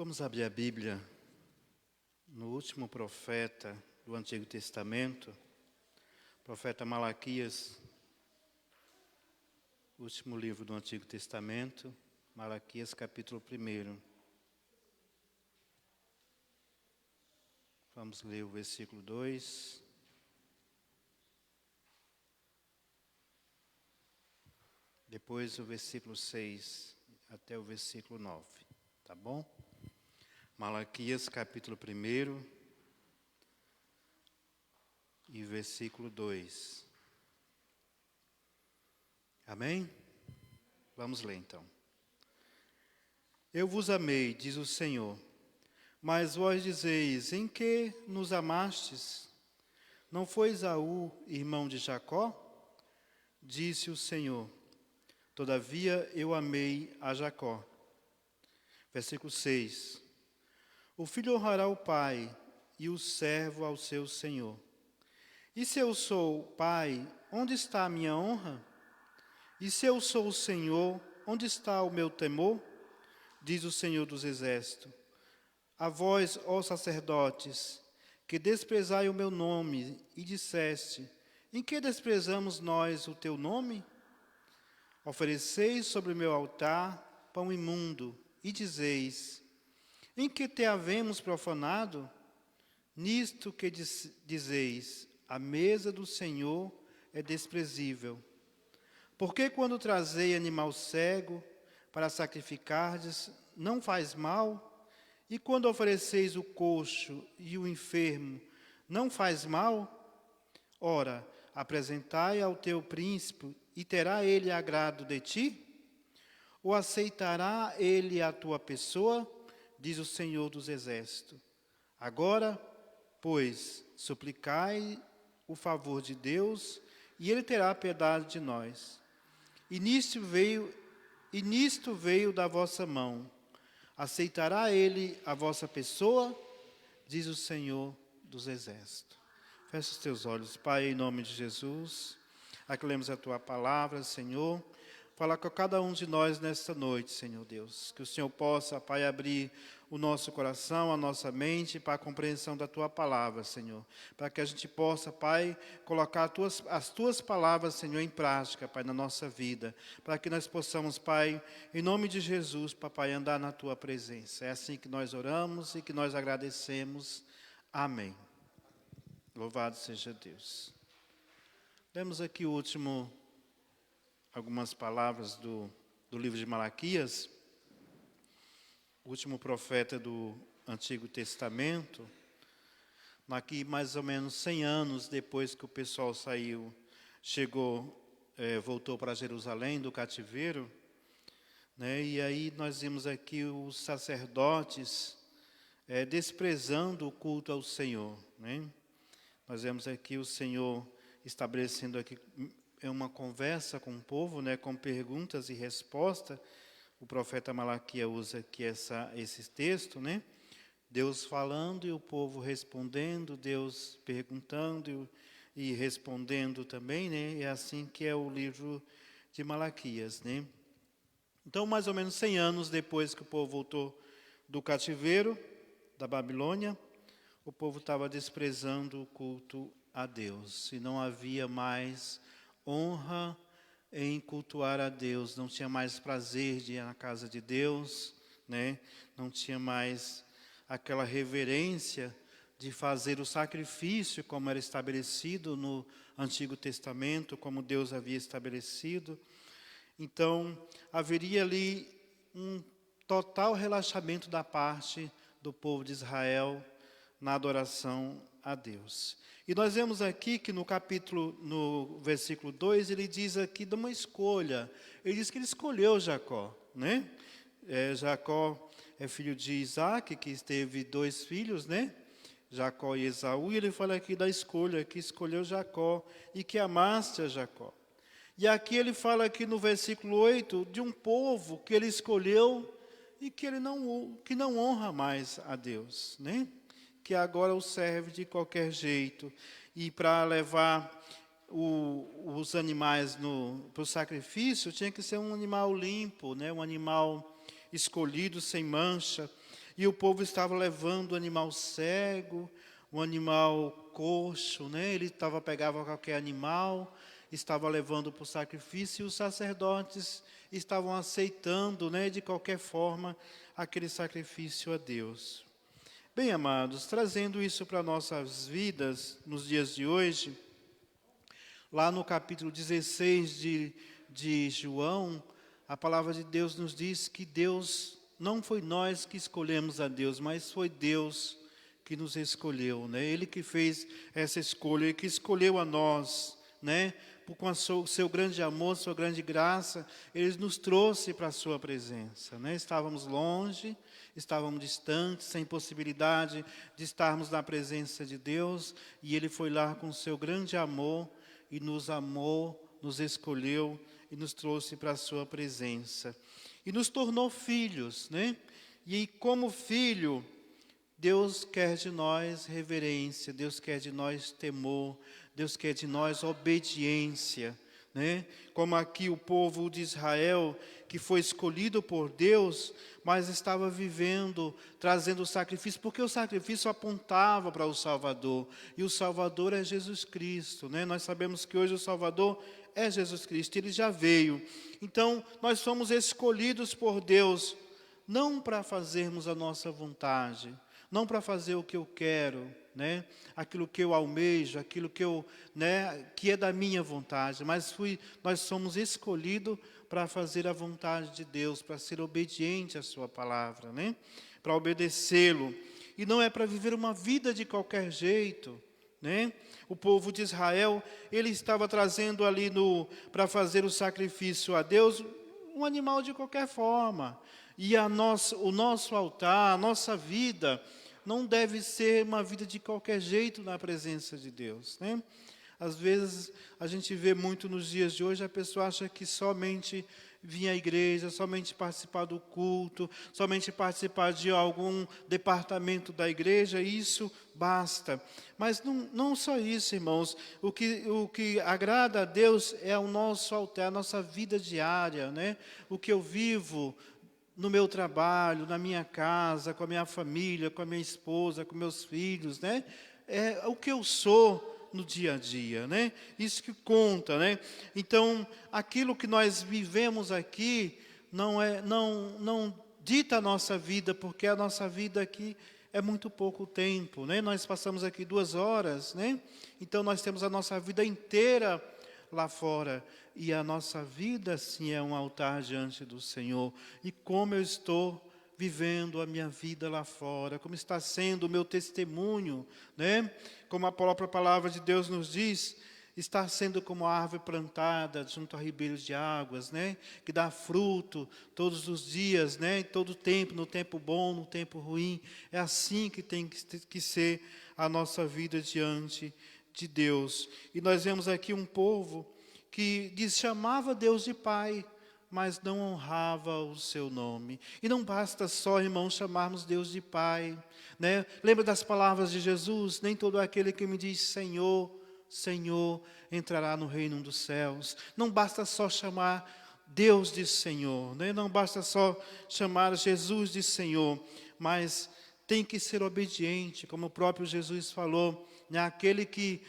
Vamos abrir a Bíblia no último profeta do Antigo Testamento, profeta Malaquias, último livro do Antigo Testamento, Malaquias capítulo 1. Vamos ler o versículo 2. Depois o versículo 6 até o versículo 9, tá bom? Malaquias capítulo 1 e versículo 2. Amém? Vamos ler então. Eu vos amei, diz o Senhor, mas vós dizeis, em que nos amastes? Não foi Esaú, irmão de Jacó? Disse o Senhor, todavia eu amei a Jacó. Versículo 6. O filho honrará o pai, e o servo ao seu senhor. E se eu sou pai, onde está a minha honra? E se eu sou o Senhor, onde está o meu temor? Diz o Senhor dos Exércitos. A vós, ó sacerdotes, que desprezai o meu nome, e disseste, em que desprezamos nós o teu nome? Ofereceis sobre o meu altar pão imundo, e dizeis, em que te havemos profanado? Nisto que dizeis, a mesa do Senhor é desprezível. Porque quando trazei animal cego para sacrificardes, não faz mal? E quando ofereceis o coxo e o enfermo, não faz mal? Ora, apresentai ao teu príncipe, e terá ele agrado de ti? Ou aceitará ele a tua pessoa? Diz o Senhor dos Exércitos. Agora, pois, suplicai o favor de Deus, e Ele terá piedade de nós. E nisto veio da vossa mão. Aceitará Ele a vossa pessoa? Diz o Senhor dos Exércitos. Feche os teus olhos, Pai, em nome de Jesus. Aclamemos a Tua palavra, Senhor. Fala com cada um de nós nesta noite, Senhor Deus. Que o Senhor possa, Pai, abrir o nosso coração, a nossa mente para a compreensão da Tua palavra, Senhor. Para que a gente possa, Pai, colocar as Tuas palavras, Senhor, em prática, Pai, na nossa vida. Para que nós possamos, Pai, em nome de Jesus, Papai, andar na Tua presença. É assim que nós oramos e que nós agradecemos. Amém. Louvado seja Deus. Lemos aqui algumas palavras do livro de Malaquias, o último profeta do Antigo Testamento, aqui mais ou menos 100 anos depois que o pessoal voltou para Jerusalém do cativeiro, né? E aí nós vimos aqui os sacerdotes desprezando o culto ao Senhor, né? Nós vemos aqui o Senhor estabelecendo aqui uma conversa com o povo, né, com perguntas e respostas. O profeta Malaquias usa aqui esse texto, né? Deus falando e o povo respondendo, Deus perguntando e respondendo também, né? É assim que é o livro de Malaquias, né? Então, mais ou menos 100 anos depois que o povo voltou do cativeiro da Babilônia, o povo estava desprezando o culto a Deus e não havia mais honra em cultuar a Deus, não tinha mais prazer de ir na casa de Deus, né? Não tinha mais aquela reverência de fazer o sacrifício como era estabelecido no Antigo Testamento, como Deus havia estabelecido. Então, haveria ali um total relaxamento da parte do povo de Israel na adoração a Deus. E nós vemos aqui que no versículo 2, ele diz aqui de uma escolha. Ele diz que ele escolheu Jacó, né? Jacó é filho de Isaac, que teve 2 filhos, né? Jacó e Esaú. E ele fala aqui da escolha, que escolheu Jacó e que amaste a Jacó. E aqui ele fala aqui no versículo 8, de um povo que ele escolheu e que não honra mais a Deus, né? Que agora o serve de qualquer jeito. E para levar os animais para o sacrifício, tinha que ser um animal limpo, né? Um animal escolhido, sem mancha. E o povo estava levando um animal cego, um animal coxo, né? Ele pegava qualquer animal, estava levando para o sacrifício, e os sacerdotes estavam aceitando, né, de qualquer forma, aquele sacrifício a Deus. Bem, amados, trazendo isso para nossas vidas, nos dias de hoje, lá no capítulo 16 de João, a palavra de Deus nos diz que Deus, não foi nós que escolhemos a Deus, mas foi Deus que nos escolheu, né? Ele que fez essa escolha, Ele que escolheu a nós, né? Com o seu grande amor, sua grande graça, Ele nos trouxe para a sua presença, né? Estávamos longe, estávamos distantes, sem possibilidade de estarmos na presença de Deus, e Ele foi lá com o seu grande amor, e nos amou, nos escolheu, e nos trouxe para a sua presença. E nos tornou filhos, né? E como filho, Deus quer de nós reverência, Deus quer de nós temor, Deus quer de nós obediência, né? Como aqui o povo de Israel, que foi escolhido por Deus, mas estava vivendo, trazendo o sacrifício, porque o sacrifício apontava para o Salvador, e o Salvador é Jesus Cristo, né? Nós sabemos que hoje o Salvador é Jesus Cristo, Ele já veio. Então, nós somos escolhidos por Deus, não para fazermos a nossa vontade, não para fazer o que eu quero, né? Aquilo que eu almejo, aquilo que que é da minha vontade, mas nós somos escolhidos para fazer a vontade de Deus, para ser obediente à sua palavra, né? Para obedecê-lo. E não é para viver uma vida de qualquer jeito, né? O povo de Israel, ele estava trazendo ali para fazer o sacrifício a Deus, um animal de qualquer forma. E o nosso altar, a nossa vida, não deve ser uma vida de qualquer jeito na presença de Deus, né? Às vezes, a gente vê muito nos dias de hoje, a pessoa acha que somente vir à igreja, somente participar do culto, somente participar de algum departamento da igreja, isso basta. Mas não só isso, irmãos. O que agrada a Deus é o nosso altar, a nossa vida diária, né? O que eu vivo no meu trabalho, na minha casa, com a minha família, com a minha esposa, com meus filhos, né? É o que eu sou no dia a dia, né? Isso que conta, né? Então, aquilo que nós vivemos aqui não dita a nossa vida, porque a nossa vida aqui é muito pouco tempo, né? Nós passamos aqui 2 horas, né? Então, nós temos a nossa vida inteira lá fora, e a nossa vida, sim, é um altar diante do Senhor. E como eu estou vivendo a minha vida lá fora, como está sendo o meu testemunho, né? Como a própria palavra de Deus nos diz, está sendo como a árvore plantada junto a ribeiros de águas, né? Que dá fruto todos os dias, né? Em todo tempo, no tempo bom, no tempo ruim. É assim que tem que ser a nossa vida diante de Deus. E nós vemos aqui um povo que chamava Deus de Pai, mas não honrava o seu nome. E não basta só, irmãos, chamarmos Deus de Pai, né? Lembra das palavras de Jesus? Nem todo aquele que me diz Senhor, Senhor, entrará no reino dos céus. Não basta só chamar Deus de Senhor, né? Não basta só chamar Jesus de Senhor, mas tem que ser obediente, como o próprio Jesus falou, né? Aquele que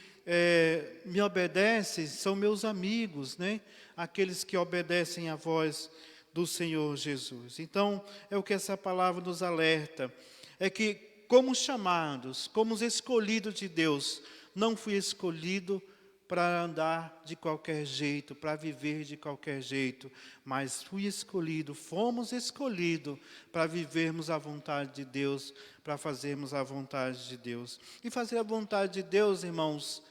me obedece são meus amigos, né? Aqueles que obedecem à voz do Senhor Jesus. Então, é o que essa palavra nos alerta, é que como chamados, como escolhidos de Deus, não fui escolhido para andar de qualquer jeito, para viver de qualquer jeito, mas fomos escolhidos para vivermos a vontade de Deus, para fazermos a vontade de Deus. E fazer a vontade de Deus, irmãos,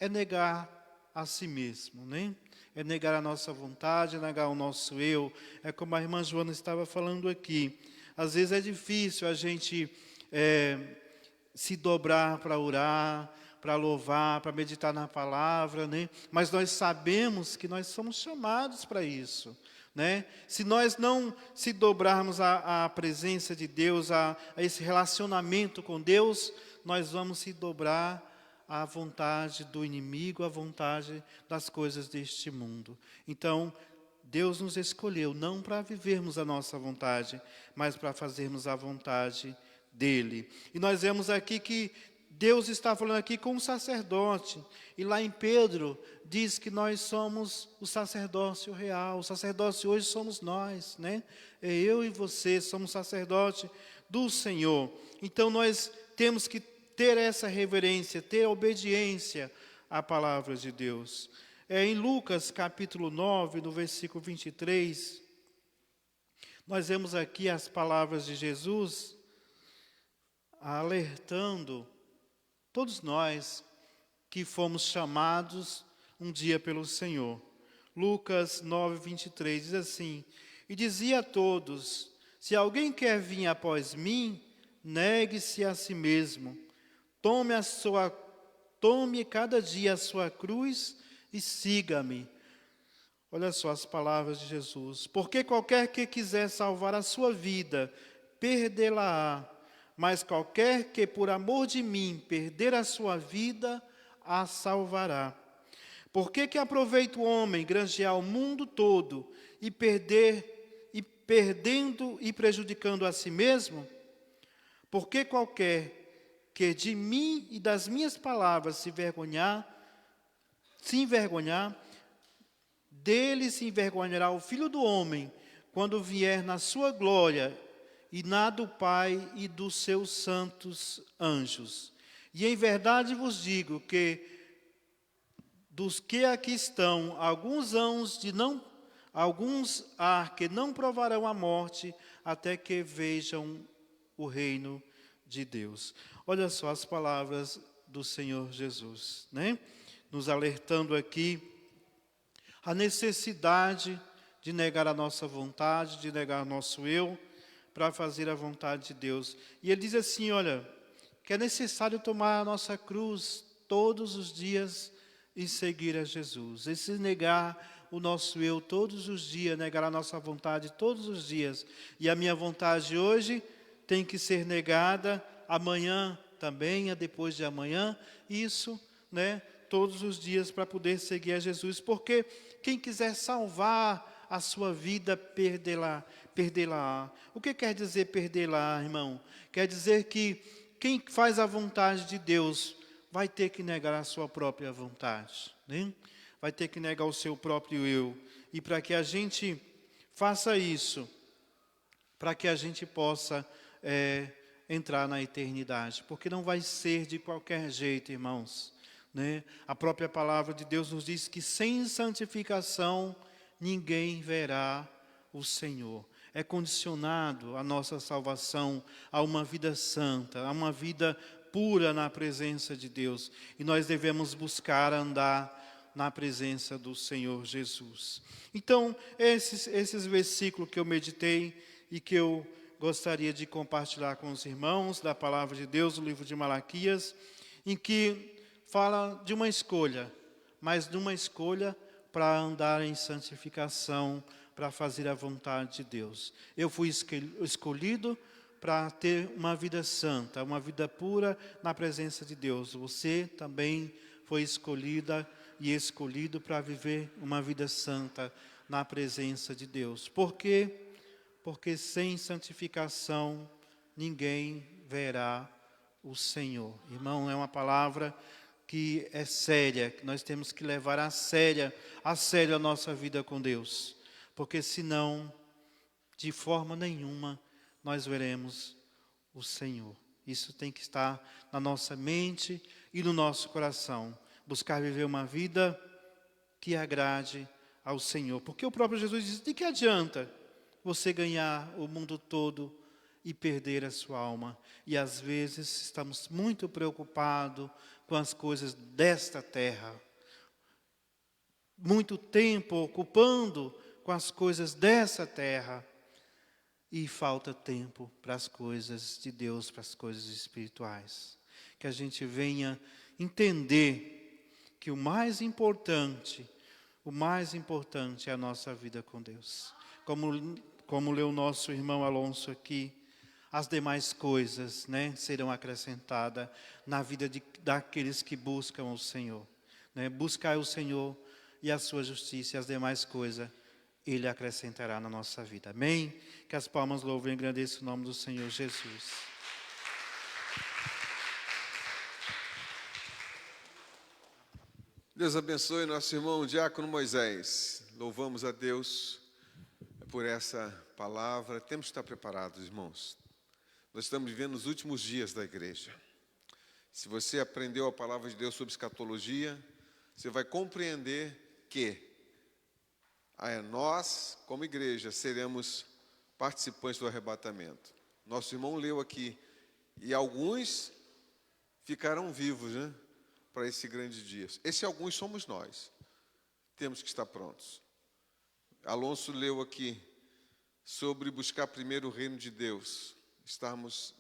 é negar a si mesmo, né? É negar a nossa vontade, é negar o nosso eu. É como a irmã Joana estava falando aqui. Às vezes é difícil a gente se dobrar para orar, para louvar, para meditar na palavra, né? Mas nós sabemos que nós somos chamados para isso, né? Se nós não se dobrarmos à presença de Deus, a esse relacionamento com Deus, nós vamos se dobrar à vontade do inimigo, à vontade das coisas deste mundo. Então, Deus nos escolheu não para vivermos a nossa vontade, mas para fazermos a vontade dele. E nós vemos aqui que Deus está falando aqui com o sacerdote. E lá em Pedro diz que nós somos o sacerdócio real. O sacerdócio hoje somos nós, né? É eu e você, somos sacerdote do Senhor. Então nós temos que ter essa reverência, ter obediência à palavra de Deus. Em Lucas capítulo 9, no versículo 23, nós vemos aqui as palavras de Jesus alertando todos nós que fomos chamados um dia pelo Senhor. Lucas 9, 23 diz assim: E dizia a todos: Se alguém quer vir após mim, negue-se a si mesmo, tome cada dia a sua cruz e siga-me. Olha só as palavras de Jesus. Porque qualquer que quiser salvar a sua vida, perdê-la-á. Mas qualquer que por amor de mim perder a sua vida, a salvará. Por que aproveita o homem granjear o mundo todo e perdendo e prejudicando a si mesmo? Porque qualquer que de mim e das minhas palavras se envergonhar, dele se envergonhará o Filho do Homem, quando vier na sua glória, e na do Pai e dos seus santos anjos. E em verdade vos digo que dos que aqui estão, alguns há que não provarão a morte, até que vejam o reino de Deus. Olha só as palavras do Senhor Jesus, né? Nos alertando aqui a necessidade de negar a nossa vontade, de negar nosso eu, para fazer a vontade de Deus. E ele diz assim, olha, que é necessário tomar a nossa cruz todos os dias e seguir a Jesus. E se negar o nosso eu todos os dias, negar a nossa vontade todos os dias. E a minha vontade hoje tem que ser negada, amanhã também, depois de amanhã, isso, né, todos os dias para poder seguir a Jesus. Porque quem quiser salvar a sua vida, perdê-la. O que quer dizer perdê-la, irmão? Quer dizer que quem faz a vontade de Deus vai ter que negar a sua própria vontade, né? Vai ter que negar o seu próprio eu. E para que a gente faça isso, para que a gente possa entrar na eternidade, porque não vai ser de qualquer jeito, irmãos, né? A própria palavra de Deus nos diz que sem santificação ninguém verá o Senhor. É condicionado a nossa salvação a uma vida santa, a uma vida pura na presença de Deus. E nós devemos buscar andar na presença do Senhor Jesus. Então, esses versículos que eu meditei e que eu gostaria de compartilhar com os irmãos da palavra de Deus, o livro de Malaquias, em que fala de uma escolha, mas de uma escolha para andar em santificação, para fazer a vontade de Deus. Eu fui escolhido para ter uma vida santa, uma vida pura na presença de Deus. Você também foi escolhida e escolhido para viver uma vida santa na presença de Deus. Por quê? Porque sem santificação ninguém verá o Senhor. Irmão, é uma palavra que é séria, que nós temos que levar a sério a nossa vida com Deus. Porque senão, de forma nenhuma, nós veremos o Senhor. Isso tem que estar na nossa mente e no nosso coração. Buscar viver uma vida que agrade ao Senhor. Porque o próprio Jesus diz, de que adianta você ganhar o mundo todo e perder a sua alma? E às vezes estamos muito preocupados com as coisas desta terra. Muito tempo ocupando com as coisas dessa terra. E falta tempo para as coisas de Deus, para as coisas espirituais. Que a gente venha entender que o mais importante é a nossa vida com Deus. Como leu o nosso irmão Alonso aqui, as demais coisas, né, serão acrescentadas na vida daqueles que buscam o Senhor. Né? Buscar o Senhor e a sua justiça e as demais coisas Ele acrescentará na nossa vida. Amém? Que as palmas louvem e engrandeçam o nome do Senhor Jesus. Deus abençoe nosso irmão Diácono Moisés. Louvamos a Deus por essa palavra. Temos que estar preparados, irmãos. Nós estamos vivendo os últimos dias da igreja. Se você aprendeu a palavra de Deus sobre escatologia, você vai compreender que nós, como igreja, seremos participantes do arrebatamento. Nosso irmão leu aqui, e alguns ficarão vivos, né, para esse grande dia. Esse alguns somos nós. Temos que estar prontos. Alonso leu aqui sobre buscar primeiro o reino de Deus. Estarmos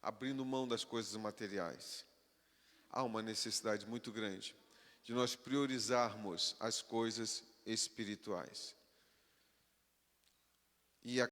abrindo mão das coisas materiais. Há uma necessidade muito grande de nós priorizarmos as coisas espirituais. E